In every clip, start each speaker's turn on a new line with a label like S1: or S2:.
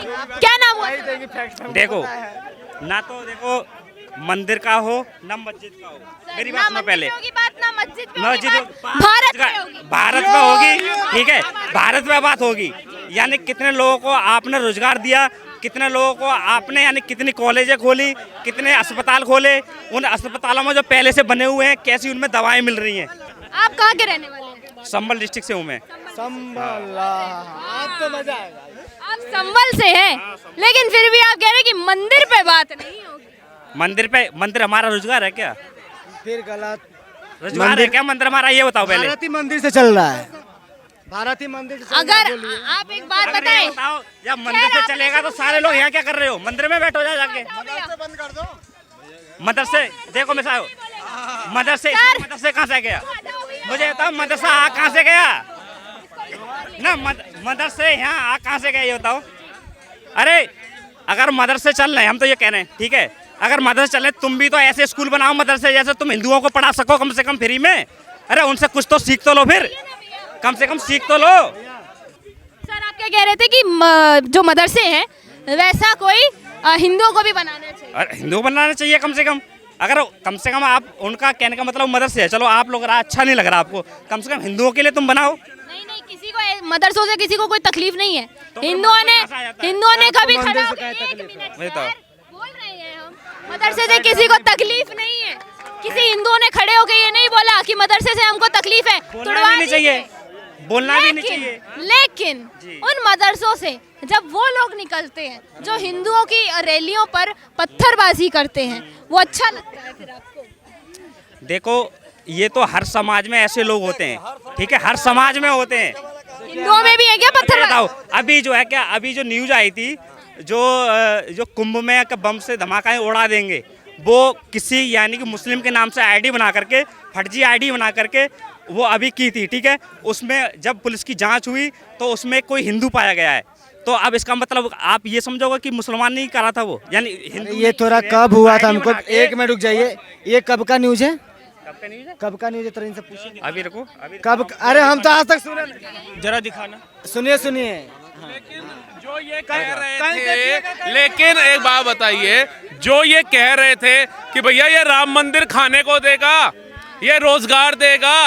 S1: क्या नाम हुआ?
S2: देखो ना तो देखो मंदिर का हो ना मस्जिद का हो, मेरी बात सुनो पहले।
S1: की बात ना मस्जिद पे
S2: मस्जिद
S1: होगी बात, भारत में होगी।
S2: भारत में होगी, ठीक है, भारत में बात होगी। यानी कितने लोगों को आपने रोजगार दिया, कितने लोगों को आपने यानी कितनी कॉलेजें खोली, कितने अस्पताल खोले, उन अस्पतालों में जो पहले से बने हुए हैं कैसी उनमें दवाएं मिल रही हैं।
S1: आप कहाँ के रहने वाले हैं?
S2: संभल डिस्ट्रिक्ट से हूँ मैं।
S3: संभल, आप तो मजा आएगा।
S1: आप संभल से हैं, लेकिन फिर भी आप कह रहे हैं कि मंदिर पे बात नहीं होगी।
S2: मंदिर हमारा रोजगार है क्या?
S3: फिर गलत।
S2: रोजगार है क्या मंदिर हमारा, ये बताओ पहले।
S3: भारतीय मंदिर से चल रहा है, भारतीय मंदिर से
S1: अगर आप एक बात
S2: अगर ये
S1: बताएं,
S2: बताओ, जब मंदिर से चलेगा तो सारे लोग यहाँ क्या कर रहे हो? मंदिर में बैठो जाके।
S3: बंद कर दो।
S2: मदरसे देखो मिसाओ, मदरसे कहाँ से गया? मुझे बताओ मदरसा कहाँ से गया ना? मदरसे यहाँ कहाँ से गया ये बताओ। अरे अगर मदरसे चल रहे हैं, हम तो ये कह रहे हैं, ठीक है, अगर मदरसे चल रहे तुम भी तो ऐसे स्कूल बनाओ मदरसे जैसे तुम हिंदुओं को पढ़ा सको कम से कम फ्री में। अरे उनसे कुछ तो सीख तो लो, फिर कम से कम सीख तो लो।
S1: सर आप क्या कह रहे थे कि जो मदरसे हैं वैसा कोई हिंदुओं को भी बनाना चाहिए?
S2: अरे हिंदू बनाना चाहिए कम से कम। अगर कम से कम आप, उनका कहने का मतलब मदरसे है, चलो आप लोग अच्छा नहीं लग रहा आपको, कम से कम हिंदुओं के लिए तुम बनाओ।
S1: नहीं, किसी को मदरसों से किसी को कोई तकलीफ नहीं है। हिंदुओं ने कभी खड़ा होकर, एक मिनट सर, बोल रहे हैं हम, मदरसे से किसी को तकलीफ नहीं है। किसी हिंदुओं ने खड़े होकर ये नहीं बोला कि मदरसे से हमको तकलीफ है,
S2: बोलना भी नहीं चाहिए, बोलना भी नहीं चाहिए।
S1: लेकिन उन मदरसों से जब वो लोग निकलते हैं जो हिंदुओं की रैलियों पर पत्थरबाजी करते हैं, वो अच्छा लगता है फिर आपको?
S2: देखो ये तो हर समाज में ऐसे लोग होते हैं, ठीक है, हर समाज में होते हैं।
S1: हिंदुओं में भी है क्या पत्थरबाजी?
S2: बताओ अभी जो है क्या, अभी जो न्यूज आई थी, जो कुंभ में बम से धमाकाएं उड़ा देंगे, वो किसी यानी कि मुस्लिम के नाम से आईडी बना करके, फर्जी आईडी बना करके वो अभी की थी, ठीक है। उसमें जब पुलिस की जांच हुई तो उसमें कोई हिंदू पाया गया है। तो अब इसका मतलब आप ये समझोगे कि मुसलमान नहीं करा था वो, यानी हिंदू।
S3: ये थोड़ा कब हुआ था हमको, एक मिनट रुक जाइए, ये कब का न्यूज है?
S2: कब का न्यूज है?
S3: कब का न्यूज है? तरीन से पूछिए।
S2: अभी रुको, अभी
S3: कब? अरे हम तो आज तक सुने नहीं।
S2: जरा दिखाना।
S3: सुनिए
S4: जो ये कह रहे थे, लेकिन एक बात बताइए, जो ये कह रहे थे कि भैया ये राम मंदिर खाने को देगा, ये रोजगार देगा,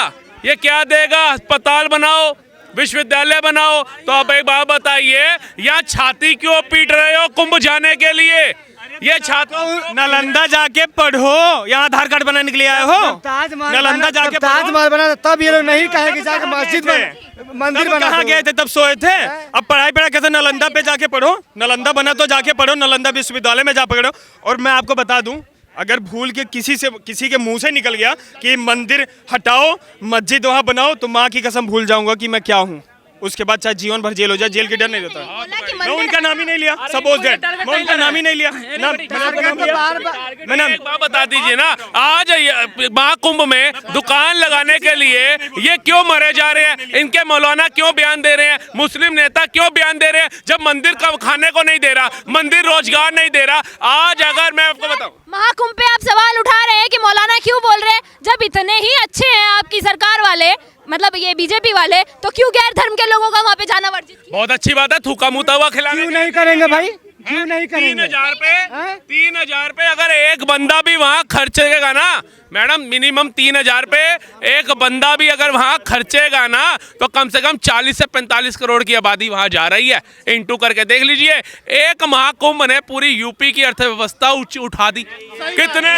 S4: ये क्या देगा, अस्पताल बनाओ, विश्वविद्यालय बनाओ, तो अब एक बात बताइए, यहाँ छाती क्यों पीट रहे हो कुंभ जाने के लिए? ये छात्र
S5: नालंदा जाके पढ़ो, यहाँ आधार कार्ड बनाने के लिए आए हो? नालंदा जाके
S3: ताजमहल बना तब ये लोग नहीं कहे कि जाके मस्जिद मंदिर बना।
S5: कहाँ गए थे तब? सोए थे। अब पढ़ाई कैसे? नालंदा पे जाके पढ़ो, नालंदा बना तो जाके पढ़ो, नालंदा विश्वविद्यालय में जा पढ़ो। और मैं आपको बता दूं, अगर भूल के किसी के मुंह से निकल गया कि मंदिर हटाओ मस्जिद वहाँ बनाओ, तो माँ की कसम भूल जाऊंगा कि मैं क्या हूँ। उसके बाद चाहे जीवन भर जेल हो जाए, जेल की डर नहीं रहता। मैं उनका नाम ही नहीं लिया, सपोज दैट मैं उनका नाम ही नहीं लिया ना, मैंने
S4: एक बात बता दीजिए ना, आज महाकुंभ में दुकान लगाने के लिए ये क्यों मरे जा रहे हैं? इनके मौलाना क्यों बयान दे रहे हैं? मुस्लिम नेता क्यों बयान दे रहे हैं? जब मंदिर का खाने को नहीं दे रहा, मंदिर रोजगार नहीं दे रहा। आज अगर मैं आपको बताऊं,
S1: महाकुंभ पे आप सवाल उठा रहे हैं कि मौलाना क्यों बोल रहे हैं, जब इतने ही अच्छे हैं आपकी सरकार वाले, मतलब ये बीजेपी वाले, तो क्यों गैर धर्म के लोगों का वहाँ पे जाना वर्जित किया?
S4: बहुत अच्छी बात है, थूका मुता हुआ खिलाने।
S3: क्यों नहीं करेंगे भाई, क्यों नहीं करेंगे?
S4: 3,000 पे अगर एक बंदा भी वहाँ खर्चेगा ना मैडम, मिनिमम 3,000 पे एक बंदा भी अगर वहाँ खर्चेगा ना, तो कम से कम 40 से 45 करोड़ की आबादी वहाँ जा रही है। इंटू करके देख लीजिए, एक महाकुंभ ने पूरी यूपी की अर्थव्यवस्था उठा दी। कितने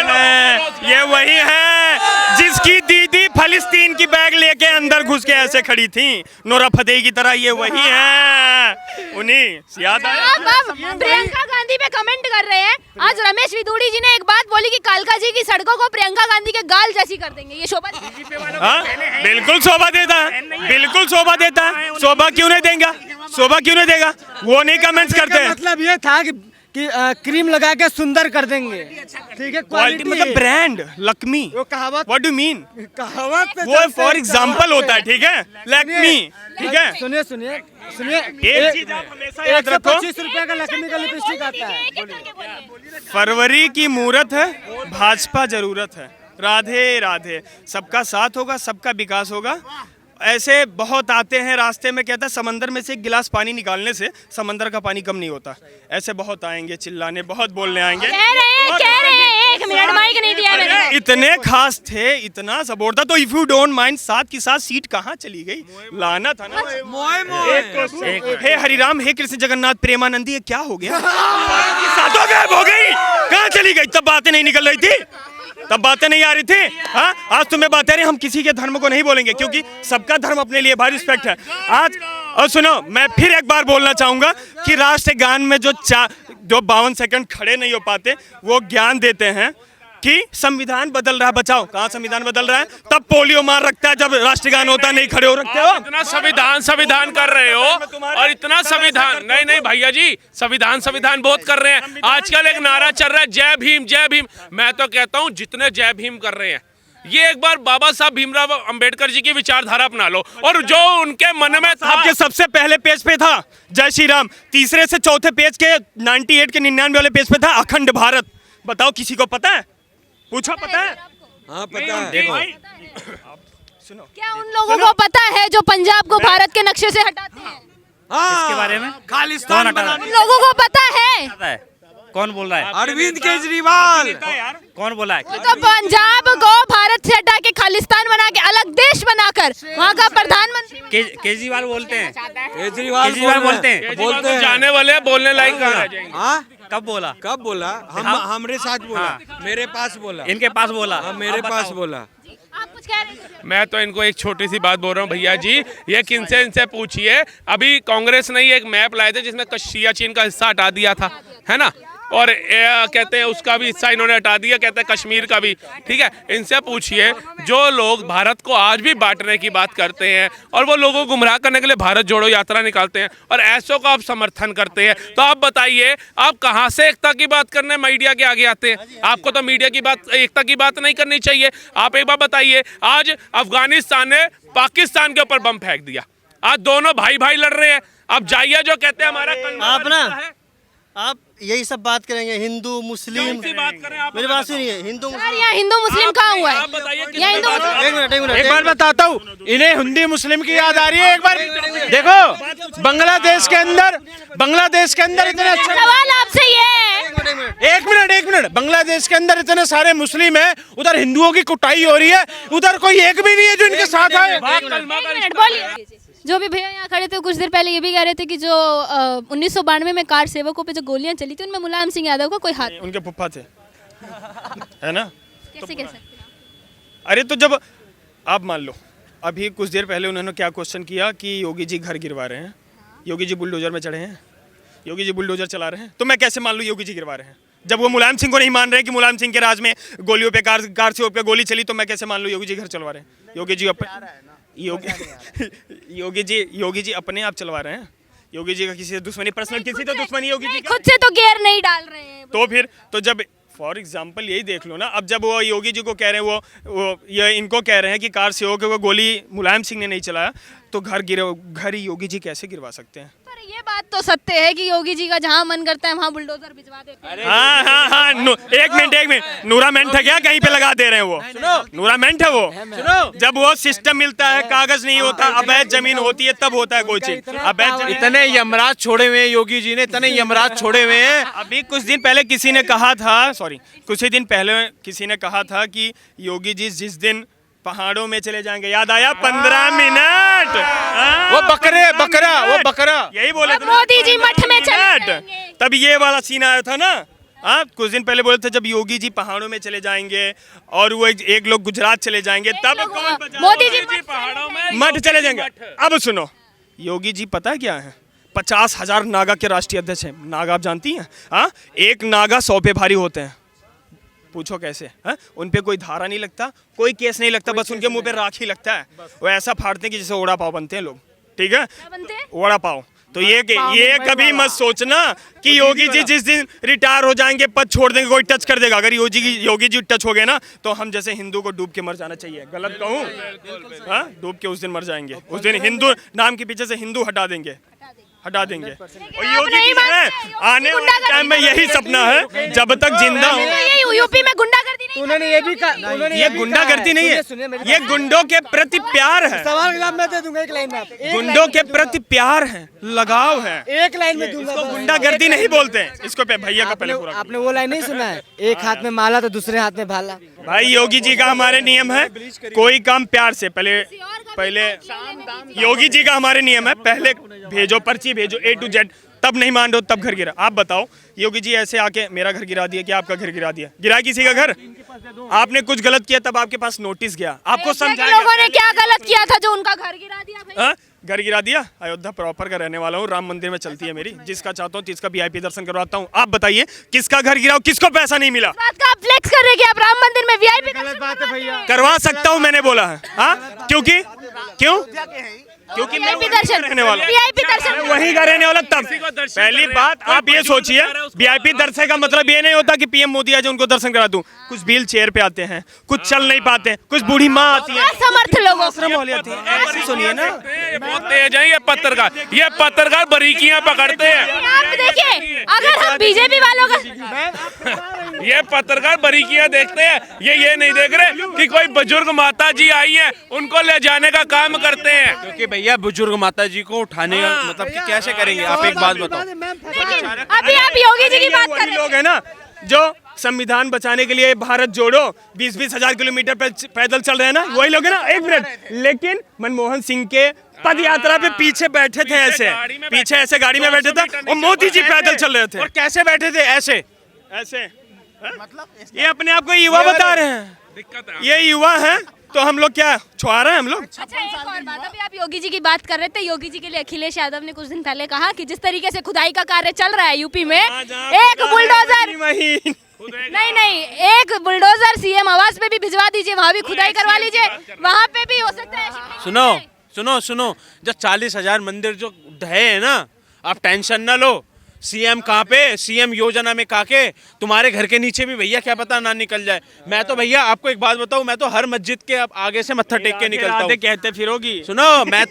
S5: ये वही है जिसकी दीदी फलस्तीन की बैग लेके अंदर घुस के ऐसे खड़ी थी नोरा फतेही की तरह, ये वही है। उन्हीं याद आया।
S1: आप प्रियंका गांधी पे कमेंट कर रहे हैं। आज रमेश विदुड़ी जी ने एक बात बोली कि कालका जी की सड़कों को प्रियंका गांधी के गाल जैसी कर देंगे, ये शोभा
S5: बिल्कुल शोभा देता है, बिल्कुल शोभा देता है। शोभा क्यों नहीं देगा? शोभा क्यों नहीं देगा? वो नहीं कमेंट्स करते हैं।
S3: मतलब ये था कि क्रीम लगा के सुंदर कर देंगे, ठीक है,
S5: क्वालिटी मतलब ब्रांड लक्मी।
S3: वो कहावत,
S5: व्हाट डू मीन?
S3: कहावत पे
S5: वो फॉर एग्जांपल होता है, ठीक है, लक्मी, ठीक है।
S3: सुनिए सुनिए सुनिए,
S5: एक चीज आप हमेशा याद रखो,
S3: 125 रुपए का लक्ष्मी का लिपस्टिक आता है।
S5: फरवरी की मुहूर्त है, भाजपा जरूरत है। राधे राधे। सबका साथ होगा, सबका विकास होगा। ऐसे बहुत आते हैं रास्ते में, कहता है समंदर में से एक गिलास पानी निकालने से समंदर का पानी कम नहीं होता। ऐसे बहुत आएंगे चिल्लाने, बहुत बोलने आएंगे।
S1: कह रहे हैं 1 मिनट माइक नहीं दिया मैंने।
S5: इतने खास थे, इतना सपोर्ट था, तो इफ यू डोंट माइंड साथ की साथ सीट कहाँ चली गई? लाना था ना। हे हरिराम, हे कृष्ण जगन्नाथ प्रेमानंदी, ये क्या हो गया? सातों गायब हो गई, कहाँ चली गई? तब बातें नहीं निकल रही थी, तब बातें नहीं आ रही थी। हाँ, आज तुम्हें बात है, हम किसी के धर्म को नहीं बोलेंगे क्योंकि सबका धर्म अपने लिए भारी रिस्पेक्ट है आज। और सुनो, मैं फिर एक बार बोलना चाहूंगा कि राष्ट्रगान में जो 52 सेकंड खड़े नहीं हो पाते, वो ज्ञान देते हैं कि संविधान बदल रहा है। बचाओ, कहाँ संविधान बदल रहा है? तब पोलियो मार रखता है जब राष्ट्रगान होता है, नहीं खड़े हो रखते हो।
S4: इतना संविधान कर रहे हो और इतना संविधान नहीं भैया जी, संविधान बहुत कर रहे हैं। आजकल एक नारा चल रहा है जय भीम जय भीम। मैं तो कहता हूँ जितने जय भीम कर रहे हैं, ये एक बार बाबा साहब भीमराव अंबेडकर जी की विचारधारा अपना लो, और जो उनके मन में था।
S5: आपके सबसे पहले पेज पे था जय श्री राम, तीसरे से चौथे पेज के 98 के 99 वाले पेज पे था अखंड भारत। बताओ, किसी को पता है? पूछा, पता है?
S6: हाँ पता है।
S5: देखो,
S1: सुनो, क्या उन लोगों को पता है जो पंजाब को भारत के नक्शे से हटाते हैं?
S2: इसके बारे में
S6: खालिस्तान
S2: बना?
S1: उन लोगों को पता है?
S2: कौन बोल रहा है?
S6: अरविंद केजरीवाल।
S2: कौन बोला है?
S1: तो पंजाब को भारत से हटा के खालिस्तान बना के अलग देश बनाकर वहाँ का प्रधानमंत्री
S2: केजरीवाल बोलते हैं,
S6: केजरीवाल
S2: बोलते हैं।
S6: बोलते हैं।
S4: जाने वाले बोलने लायक कहाँ रह जाएंगे?
S6: हाँ,
S2: कब बोला?
S6: कब बोला? हमरे साथ बोला। मेरे पास बोला।
S2: इनके पास बोला?
S6: हाँ, मेरे पास बोला।
S1: आप कुछ कह रहे थे?
S4: मैं तो इनको एक छोटी सी बात बोल रहा हूँ भैया जी, ये किनसे इनसे पूछिए। अभी कांग्रेस ने एक मैप लाए थे जिसमें सियाचिन का हिस्सा हटा दिया था, है ना, और कहते हैं उसका भी हिस्सा इन्होंने हटा दिया, कहते हैं कश्मीर का भी। ठीक है, इनसे पूछिए जो लोग भारत को आज भी बांटने की बात करते हैं और वो लोगों को गुमराह करने के लिए भारत जोड़ो यात्रा निकालते हैं और ऐसों का आप समर्थन करते हैं, तो आप बताइए आप कहाँ से एकता की बात करने मीडिया के आगे आते हैं? आपको तो मीडिया की बात, एकता की बात नहीं करनी चाहिए। आप एक बार बताइए, आज अफगानिस्तान ने पाकिस्तान के ऊपर बम फेंक दिया, आज दोनों भाई भाई लड़ रहे हैं। अब जाइए जो कहते हैं हमारा
S3: आप ना, आप यही सब बात करेंगे हिंदू मुस्लिम।
S4: बात करें आप,
S3: मेरी बात सुनिए, हिंदू
S1: यार यहाँ हिंदू मुस्लिम कहाँ हुआ है?
S4: आप बताइए
S1: यहाँ हिंदू मुस्लिम
S7: एक बार बताता हूँ, इन्हें हिंदी मुस्लिम की याद आ रही है। एक बार देखो, बांग्लादेश के अंदर इतने अच्छे,
S1: सवाल आपसे ये है,
S7: एक मिनट, बांग्लादेश के अंदर इतने सारे मुस्लिम हैं, उधर हिंदुओं की कुटाई हो रही है, उधर कोई एक भी नहीं है जो इनके साथ आए।
S1: एक मिनट बोलिए। जो भी भैया यहाँ खड़े थे कुछ देर पहले ये भी कह रहे थे कि जो 1992 में कार सेवकों पे जो गोलियां चली थी उनमें मुलायम सिंह यादव का कोई हाथ,
S5: उनके फुफ्फा थे, है ना?
S1: कैसे कह सकते हैं?
S5: अरे तो जब आप मान लो, अभी कुछ देर पहले उन्होंने क्या क्वेश्चन किया कि योगी जी घर गिरवा रहे हैं, योगी जी बुलडोजर में चढ़े हैं, योगी जी बुलडोजर चला रहे हैं, तो मैं कैसे मान लूँ योगी जी गिरवा रहे हैं? जब वो मुलायम सिंह को नहीं मान रहे कि मुलायम सिंह के राज में गोलियों पे कार से पे गोली चली, तो मैं कैसे मान लूँ योगी जी घर चलवा रहे हैं? योगी जी अपने आप चलवा रहे हैं। योगी जी का किसी से दुश्मनी, पर्सनल किसी से दुश्मनी योगी जी
S1: खुद से तो गेयर नहीं डाल रहे हैं।
S5: तो फिर तो जब फॉर एग्जाम्पल यही देख लो ना, अब जब वो योगी जी को कह रहे हैं, वो ये इनको कह रहे हैं कि कार से हो के वो गोली मुलायम सिंह ने नहीं चलाया, तो घर ही योगी जी कैसे गिरवा सकते हैं?
S1: पर ये बात तो सत्य है कि योगी जी का जहाँ मन करता है वहाँ बुलडोजर भिजवा देते हैं।
S5: हाँ, एक मिनट, नूरामेंट है क्या कहीं पे लगा दे रहे हैं? वो नूरामेंट है वो। जब वो सिस्टम मिलता है, कागज नहीं होता, अवैध जमीन होती है, तब होता है कोई चीज। अवैध
S6: इतने यमराज छोड़े हुए हैं योगी जी ने, इतने यमराज छोड़े हुए हैं।
S5: अभी कुछ दिन पहले किसी ने कहा था कि योगी जी जिस दिन पहाड़ों में चले जाएंगे, याद आया? 15 मिनट
S6: वो बकरा
S5: यही बोले थे,
S1: मोदी जी मठ में चले जाएंगे।
S5: तब ये वाला सीन आया था ना। हाँ, कुछ दिन पहले बोले थे जब योगी जी पहाड़ों में चले जाएंगे और वो एक लोग गुजरात चले जाएंगे, तब कौन बचा?
S1: मोदी जी
S4: पहाड़ों में
S5: मठ चले जाएंगे। अब सुनो, योगी जी पता है क्या है? 50,000 नागा के राष्ट्रीय अध्यक्ष हैं। नागा आप जानती हैं? हाँ, एक नागा 100 पे भारी होते हैं। पूछो कैसे? हाँ, उन पे कोई धारा नहीं लगता, कोई केस नहीं लगता, बस उनके मुंह पे राख ही लगता है। वो ऐसा फाड़ते हैं कि जैसे ओड़ा पाव बनते हैं लोग। ठीक है, ओड़ा पाव। तो ये कभी मत सोचना कि योगी जी जिस दिन रिटायर हो जाएंगे, पद छोड़ देंगे, कोई टच कर देगा। अगर योगी जी टच हो गए ना, तो हम जैसे हिंदू को डूब के मर जाना चाहिए। गलत कहूँ? हाँ, डूब के उस दिन मर जाएंगे। उस दिन हिंदू नाम के पीछे से हिंदू हटा देंगे। और योगी जी है, आने वाले टाइम में यही सपना है, जब तक जिंदा हो।
S1: यूपी में गुंडागर्दी
S3: उन्होंने ये भी कहा, उन्होंने
S5: ये
S3: भी
S5: गुंडागर्दी
S3: कहा
S5: नहीं
S3: सुनिए मेरी
S5: है, ये गुंडों के प्रति प्यार है,
S3: सवाल का जवाब मैं दे दूंगा एक लाइन में, एक
S5: गुंडों
S3: लाइन
S5: के
S3: में दूंगा।
S5: प्रति प्यार है, लगाव है।
S3: एक लाइन में दूंगा
S5: इसको
S3: बस।
S5: गुंडागर्दी नहीं बोलते हैं, इसको भैया का पहले पूरा
S3: आपने वो लाइन नहीं सुना है, एक हाथ में माला तो दूसरे हाथ में भाला।
S5: भाई योगी जी का हमारे नियम है, कोई काम प्यार से, पहले योगी जी का हमारे नियम है, पहले भेजो पर्ची भेजो A to Z, तब नहीं मान रहे हो तब घर गिरा। आप बताओ योगी जी ऐसे आके मेरा घर गिरा दिया कि आपका घर गिरा दिया, गिरा किसी का घर? आपने कुछ गलत किया तब आपके पास नोटिस गया, आपको समझाया
S1: लोगों ने क्या गलत किया था जो उनका घर गिरा दिया भाई?
S5: हाँ? घर गिरा दिया। अयोध्या प्रॉपर का रहने वाला हूँ, राम मंदिर में चलती है मेरी, जिसका चाहता हूँ जिसका VIP दर्शन करवाता हूँ। आप बताइए किसका घर गिरा, किसको पैसा नहीं मिला?
S1: बात का आप फ्लेक्स कर रहे हैं कि आप राम मंदिर में VIP
S3: गलत बात है भैया।
S5: करवा सकता हूँ मैंने बोला है, हाँ? क्योंकि मैं
S1: VIP दर्शन
S5: रहने वाला हूँ।
S1: VIP दर्शन
S5: वहीं का रहने वाला। तब पहली बात आप ये सोचिए, VIP दर्शन का मतलब ये नहीं होता कि PM मोदी आए उनको दर्शन करा दूं। कुछ व्हील चेयर पे आते हैं, कुछ चल नहीं पाते, कुछ बूढ़ी माँ आती है,
S1: असमर्थ लोगों
S5: आश्रम वाले आते हैं। ऐसे सुनिए ना,
S4: ये बहुत तेज है ये पत्रकार बारीकियां पकड़ते हैं।
S1: आप देखिए, अगर हम बीजेपी वालों का
S4: ये पत्रकार बारीकियां देखते हैं, ये नहीं देख रहे कि कोई बुजुर्ग माता जी आई हैं, उनको ले जाने का काम करते हैं।
S6: क्योंकि भैया बुजुर्ग माता जी को उठाने का मतलब कि कैसे करेंगे? आप एक बात बताओ।
S1: लेकिन अभी आप योगी जी की बात कर
S5: वही
S1: रहे
S5: लोग हैं ना जो संविधान बचाने के लिए भारत जोड़ो 20-20 हजार किलोमीटर पैदल चल रहे हैं ना, वही लोग हैं ना। एक मिनट, लेकिन मनमोहन सिंह के पद यात्रा पे पीछे बैठे थे, पीछे ऐसे गाड़ी में बैठे थे और मोदी जी पैदल चल रहे थे।
S6: और कैसे बैठे थे? ऐसे
S5: ये अपने आप को युवा बता रहे हैं, ये युवा हैं तो हम लोग क्या छुआ रहे हैं हम लोग?
S1: अच्छा एक और बात, अभी आप योगी जी की बात कर रहे थे, योगी जी के लिए अखिलेश यादव ने कुछ दिन पहले कहा कि जिस तरीके से खुदाई का कार्य चल रहा है यूपी में, एक बुलडोजर नहीं एक बुलडोजर CM आवास पे भी भिजवा दीजिए, वहाँ भी खुदाई करवा लीजिए, वहाँ पे भी हो सकता है।
S6: सुनो, जब 40,000 मंदिर जो ढहे हैं ना, आप टेंशन ना लो। CM कहाँ पे? CM योजना में काके तुम्हारे घर के नीचे भी भैया क्या पता ना निकल जाए। मैं तो भैया आपको एक बात बताऊं, मैं तो हर मस्जिद के आगे से मत्था टेक के निकलता हूँ।
S5: कहते फिरोगी।
S6: सुनो, मैं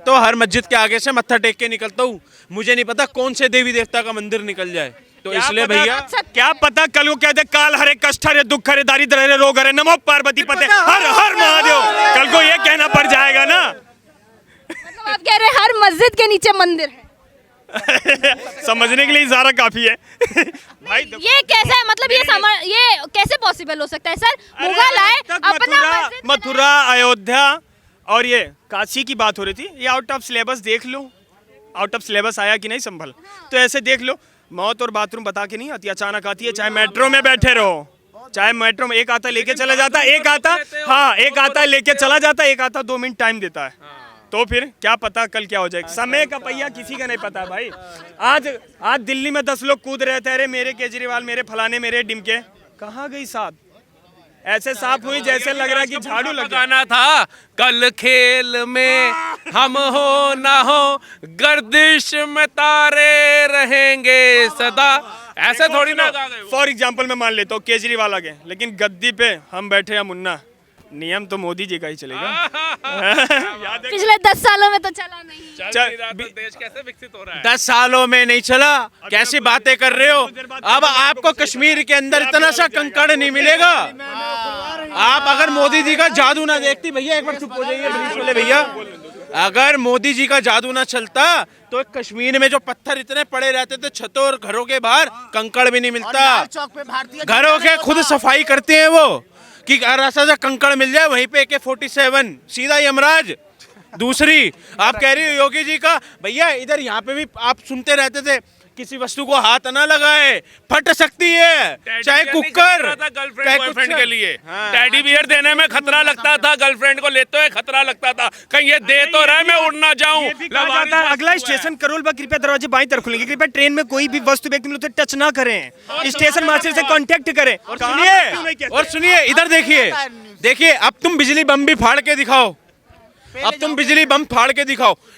S6: तो हर मस्जिद के आगे से मत्था टेक के निकलता हूँ। मुझे नहीं पता कौन से देवी देवता का मंदिर निकल जाए, तो इसलिए भैया
S5: क्या पता कल को कहते काल हरे कष्ट हरे दुख हरे दारिद्र हरे रोग हरे नमो पार्वती पते हर हर महादेव, कल को ये कहना पड़ जाएगा ना।
S1: मतलब आप कह रहे हैं हर मस्जिद के नीचे मंदिर है?
S5: समझने के लिए इशारा काफी है भाई।
S1: ये कैसा है, मतलब ये कैसे पॉसिबल हो सकता है सर? मुगल आए अपना
S5: मथुरा अयोध्या और ये काशी की बात हो रही थी, ये आउट ऑफ सिलेबस देख लो, आउट ऑफ सिलेबस आया कि नहीं संभल, तो ऐसे देख लो। मौत और बाथरूम बता के नहीं आती, अचानक आती है। चाहे मेट्रो में बैठे रहो, चाहे मेट्रो में एक आता लेके चला जाता, एक आता लेके चला जाता, एक आता 2 मिनट टाइम देता है। तो फिर क्या पता कल क्या हो जाए, समय का पहिया किसी का नहीं पता भाई। आज दिल्ली में 10 लोग कूद रहे थे, अरे मेरे केजरीवाल, मेरे फलाने, मेरे डिमके, कहाँ गई साथ? ऐसे साफ हुई जैसे लग रहा है कि झाड़ू लग
S4: गाना था, कल खेल में हम हो ना हो, गर्दिश में तारे रहेंगे सदा। ऐसे थोड़ी ना गा गए।
S5: फॉर एग्जाम्पल मैं मान लेता हूँ केजरीवाल आ गए, लेकिन गद्दी पे हम बैठे हैं मुन्ना, नियम तो मोदी जी का ही चलेगा।
S1: पिछले 10 सालों में तो चला नहीं।
S4: देश कैसे विकसित हो रहा है?
S6: 10 सालों में नहीं चला, कैसी बातें कर रहे हो? अब आपको कश्मीर के अंदर इतना सा कंकड़ नहीं मिलेगा। आप अगर मोदी जी का जादू ना देखती, भैया एक बार चुप हो जाइए पुलिस वाले भैया, अगर मोदी जी का जादू ना चलता तो कश्मीर में जो पत्थर इतने पड़े रहते थे छतों और घरों के बाहर, कंकड़ भी नहीं मिलता। घरों के खुद सफाई करते हैं वो कि ऐसा कंकड़ मिल जाए वहीं पे AK-47 सीधा यमराज। दूसरी आप कह रही हो योगी जी का, भैया इधर यहाँ पे भी आप सुनते रहते थे किसी वस्तु को हाथ ना लगाए, फट सकती है, चाहे कुकर।
S4: गर्लफ्रेंड बॉयफ्रेंड के लिए टेडी बियर देने में खतरा लगता था, गर्लफ्रेंड को लेते हुए खतरा लगता था, कहीं ये दे तो रहे मैं उड़ ना जाऊं।
S5: अगला स्टेशन करोलबाग, कृपया दरवाजे बाईं तरफ खुलेंगे, कृपया ट्रेन में कोई भी वस्तु व्यक्ति मिले तो टच ना करें, स्टेशन मास्टर से कांटेक्ट करें।
S6: और सुनिए इधर देखिए, अब तुम बिजली बम भी फाड़ के दिखाओ,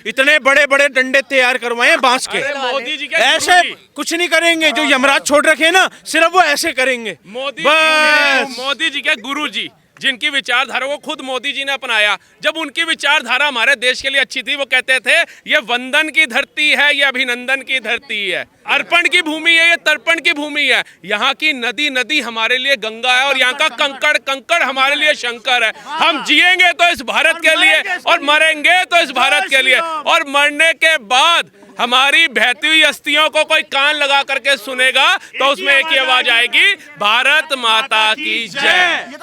S6: इतने बड़े बड़े डंडे तैयार करवाए बांस के।
S4: मोदी जी
S6: ऐसे कुछ नहीं करेंगे, जो यमराज छोड़ रखे हैं ना, सिर्फ वो ऐसे करेंगे।
S4: मोदी जी के गुरु जी जिनकी विचारधारा को खुद मोदी जी ने अपनाया। जब उनकी विचारधारा हमारे देश के लिए अच्छी थी, वो कहते थे ये वंदन की धरती है, ये अभिनंदन की धरती है, अर्पण की भूमि है, ये तर्पण की भूमि है। यहाँ की नदी नदी हमारे लिए गंगा है और यहाँ का कंकड़ कंकड़ हमारे लिए शंकर है। हम जिएंगे तो इस भारत के लिए और मरेंगे तो इस भारत के लिए, और मरने के बाद हमारी बहती हुई अस्थियों को कोई कान लगा करके सुनेगा तो उसमें एक ही आवाज आएगी, भारत माता की जय।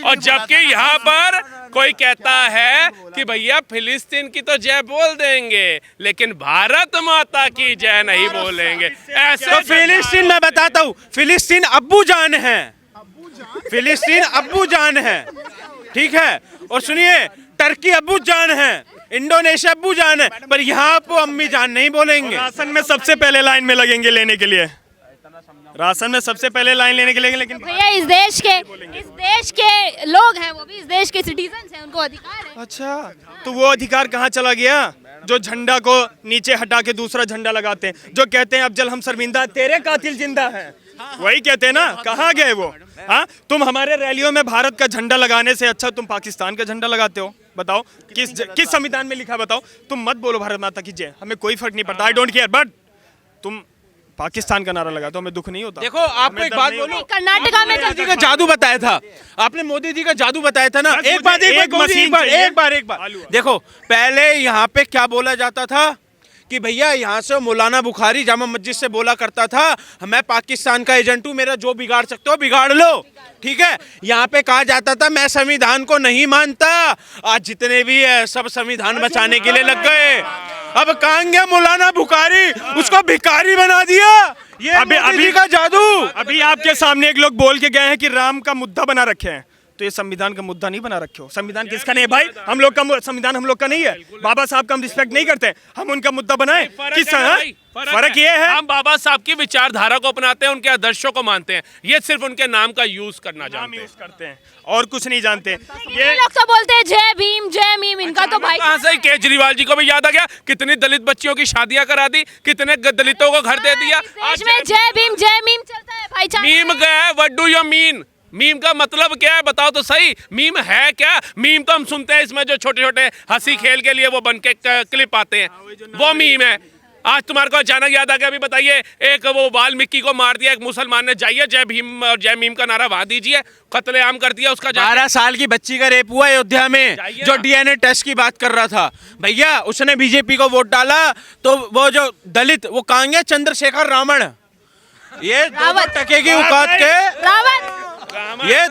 S4: और जबकि यहाँ पर कोई कहता है कि भैया फिलिस्तीन की तो जय बोल देंगे लेकिन भारत माता की जय नहीं बोलेंगे। ऐसे
S7: तो फिलिस्तीन मैं बताता हूँ, फिलिस्तीन अब्बू जान है, फिलिस्तीन अब्बू जान है, ठीक है। और सुनिए, टर्की अब्बू जान है, इंडोनेशिया अब्बू जान है, पर यहाँ पे अम्मी जान नहीं बोलेंगे।
S5: राशन में सबसे पहले लाइन में लगेंगे लेने के लिए, राशन में सबसे पहले लाइन लेने के लिए, लेकिन
S1: भैया इस देश के लोग हैं, वो भी इस देश के सिटीजन हैं, उनको अधिकार है।
S5: अच्छा, तो वो अधिकार कहाँ चला गया जो झंडा को नीचे हटा के दूसरा झंडा लगाते हैं, जो कहते हैं अफजल हम शर्मिंदा तेरे कातिल जिंदा है, वही कहते हैं ना, कहाँ गए वो? हाँ, तुम हमारे रैलियों में भारत का झंडा लगाने से अच्छा तुम पाकिस्तान का झंडा लगाते हो। बताओ किस संविधान में लिखा, बताओ। तुम मत बोलो भारत माता की जय, हमें कोई फर्क नहीं पड़ता, आई डोंट केयर, बट तुम पाकिस्तान का नारा लगा तो हमें दुख नहीं होता।
S7: देखो आपको एक बात बोलूं,
S1: कर्नाटका में
S7: मोदी जी का जादू बताया था आपने, मोदी जी का जादू बताया था ना। एक बार देखो, पहले यहाँ पे क्या बोला जाता था कि भैया यहाँ से मौलाना बुखारी जामा मस्जिद से बोला करता था, मैं पाकिस्तान का एजेंट हूँ, मेरा जो बिगाड़ सकते हो बिगाड़ लो, ठीक है। यहाँ पे कहा जाता था मैं संविधान को नहीं मानता, आज जितने भी है सब संविधान बचाने के लिए लग गए। अब कहाँ गया मौलाना बुखारी, उसको भिखारी बना दिया। ये अभी का जादू।
S5: अभी आपके सामने एक लोग बोल के गए हैं कि राम का मुद्दा बना रखे हैं, तो ये संविधान का मुद्दा नहीं बना रखे हो। संविधान किसका नहीं है भाई? हम लोग का संविधान हम लोग का नहीं है। बाबा साहब का हम रिस्पेक्ट नहीं करते, हम उनका मुद्दा बनाए। किस फर्क ये है,
S4: हम बाबा साहब की विचारधारा को अपनाते हैं, उनके आदर्शों को मानते हैं, ये सिर्फ उनके नाम का यूज करना जानते हैं
S5: और कुछ नहीं जानते।
S1: ये लोग तो बोलते हैं जय भीम जय मीम, इनका तो भाई
S4: कहां से केजरीवाल जी को भी याद आ गया, कितनी दलित बच्चियों की शादियां करा दी, कितने दलितों को घर दे दिया।
S1: देश में जय भीम चलता है भाईचारा।
S4: मीम गया, what do you mean? Meme का मतलब क्या है, बताओ तो सही। मीम है क्या? मीम तो हम सुनते हैं, इसमें जो छोटे छोटे हंसी खेल के लिए वो बन के क्लिप आते हैं, वो मीम है। आज तुम्हारे को अचानक याद आ गया, अभी बताइए, एक वो वाल्मीकि को मार दिया एक मुसलमान ने, जाइए जय भीम और जय मीम का नारा वहां दीजिए, कत्लेआम कर दिया उसका।
S7: 12 साल की बच्ची का रेप हुआ अयोध्या में, जो डीएनए टेस्ट की बात कर रहा था। भैया उसने बीजेपी को वोट डाला, तो वो जो दलित वो कहाँ गया, चंद्रशेखर रावण, ये 2 टके की औकात के ये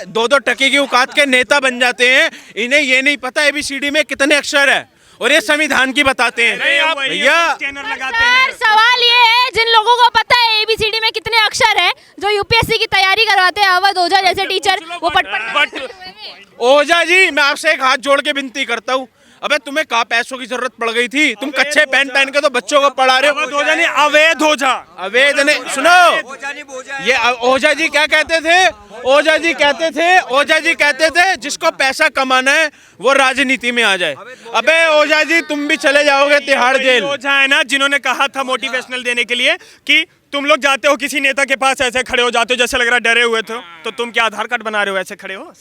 S7: 2 टके की औकात के नेता बन जाते हैं। इन्हें ये नहीं पता एबीसीडी में कितने अक्षर है, और ये संविधान की बताते हैं। भैया
S1: सवाल ये है, जिन लोगों को पता है एबीसीडी में कितने अक्षर हैं, जो यूपीएससी की तैयारी करवाते हैं अवध ओझा जैसे टीचर, वो पट
S7: ओझा जी, मैं आपसे एक हाथ जोड़ के विनती करता हूँ, अबे तुम्हें कहाँ पैसों की जरूरत पड़ गई थी? तुम कच्चे पहन के तो बच्चों को पढ़ा रहे हो।
S5: ओझा नहीं, अवैध ओझा।
S7: अवैध नहीं, सुनो, ये ओझा जी क्या कहते थे? ओझा जी कहते थे जिसको पैसा कमाना है वो राजनीति में आ जाए। अबे ओझा जी, तुम भी चले जाओगे तिहाड़ जेल।
S5: ओझा है ना, जिन्होंने कहा था मोटिवेशनल देने के लिए कि तुम लोग जाते हो किसी नेता के पास, ऐसे खड़े हो जाते हो जैसे लग रहा है डरे हुए थे, तो तुम क्या आधार कार्ड बना रहे हो, ऐसे खड़े हो?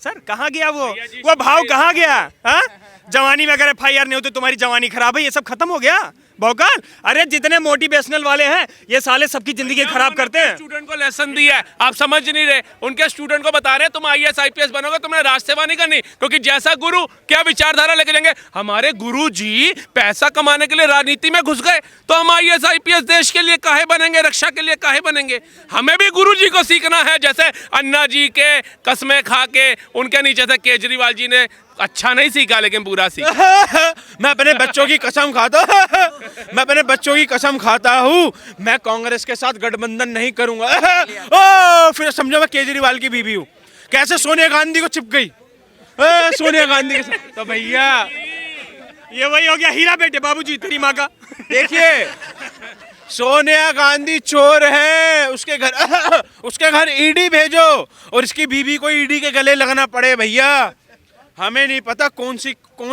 S5: सर कहाँ गया वो भाव कहाँ गया? हाँ, जवानी में अगर FIR नहीं हो तो तुम्हारी जवानी खराब है, ये सब खत्म हो गया भौकाल। अरे जितने मोटिवेशनल वाले हैं ये साले सबकी जिंदगी खराब करते हैं।
S4: स्टूडेंट को लेसन दिया है, आप समझ नहीं रहे, उनके स्टूडेंट को बता रहे हैं तुम IAS IPS बनोगे, तुमने राष्ट्र सेवा नहीं करनी, क्योंकि जैसा गुरु क्या विचारधारा लेके जाएंगे। हमारे गुरु जी पैसा कमाने के लिए राजनीति में घुस गए, तो हम IAS IPS देश के लिए काहे बनेंगे, रक्षा के लिए काहे बनेंगे? हमें भी गुरु जी को सीखना है, जैसे अन्ना जी के कस्में खा के उनके नीचे से केजरीवाल जी ने अच्छा नहीं सीखा लेकिन पूरा सीखा।
S7: मैं अपने बच्चों की कसम खाता हूँ, मैं कांग्रेस के साथ गठबंधन नहीं करूंगा। ओ फिर समझो मैं केजरीवाल की बीवी हूँ, कैसे सोनिया गांधी को चिप गई, सोनिया गांधी के साथ। तो भैया
S5: ये वही हो गया हीरा बेटे बाबूजी तेरी माँ का।
S7: देखिए, सोनिया गांधी चोर है, उसके घर ईडी भेजो और इसकी बीवी को ईडी के गले लगना पड़े। भैया हमें नहीं पता कौन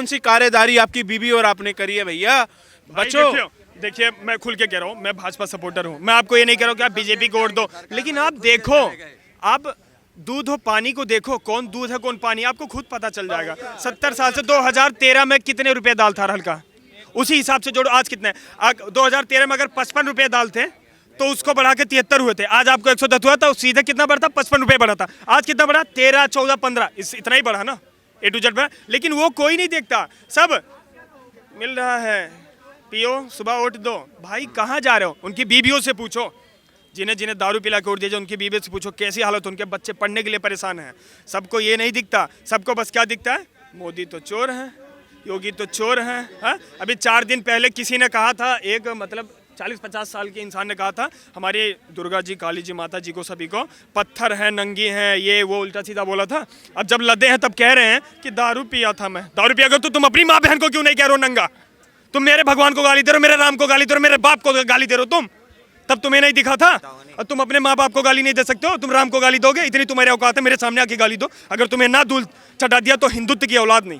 S7: सी कार्यदारी आपकी बीबी और आपने करी है। भैया बच्चों
S5: देखिए, मैं खुल के कह रहा हूँ, मैं भाजपा सपोर्टर हूँ, मैं आपको ये नहीं कह रहा हूँ कि आप बीजेपी को वोट दो, लेकिन आप देखो, अब दूध हो पानी को देखो, कौन दूध है कौन पानी, आपको खुद पता चल जाएगा। 70 साल से 2013 में कितने रुपए दाल था हल्का, उसी हिसाब से जोड़ो आज कितने। 2013 में अगर 55 रुपए दाल थे तो उसको बढ़ा के 73 हुए थे। आज आपको 110 हुआ था, सीधे कितना बढ़ा था? 55 रुपए बढ़ा था। आज कितना बढ़ा? 13, 14, 15, इतना ही बढ़ा ना, A to Z बढ़ा। लेकिन वो कोई नहीं देखता, सब मिल रहा है, पियो, सुबह उठ दो। भाई कहाँ जा रहे हो? उनकी बीवियों से पूछो, जिन्हें जिन्हें दारू पिला के उड़ दिया, उनकी बीवियों से पूछो कैसी हालत, उनके बच्चे पढ़ने के लिए परेशान हैं। सबको ये नहीं दिखता, सबको बस क्या दिखता है? मोदी तो चोर है, योगी तो चोर है। हाँ, अभी 4 दिन पहले किसी ने कहा था, एक मतलब 40-50 साल के इंसान ने कहा था, हमारी दुर्गा जी, काली जी, माता जी को सभी को पत्थर हैं, नंगी हैं, ये वो उल्टा सीधा बोला था। अब जब लदे हैं तब कह रहे हैं कि दारू पिया था मैं। दारू पिया तो तुम अपनी माँ बहन को क्यों नहीं कह रहे हो नंगा? तुम मेरे भगवान को गाली दे रहे हो, मेरे राम को गाली दे रहे हो, मेरे बाप को गाली दे रहे हो तुम। तब तुम्हें नहीं दिखा था? और तुम अपने माँ बाप को गाली नहीं दे सकते हो? तुम राम को गाली दोगे? इतनी तुम्हारे औकात है, मेरे सामने आके गाली दो। अगर तुम्हें ना दूध चटा दिया तो हिंदुत्व की औलाद नहीं।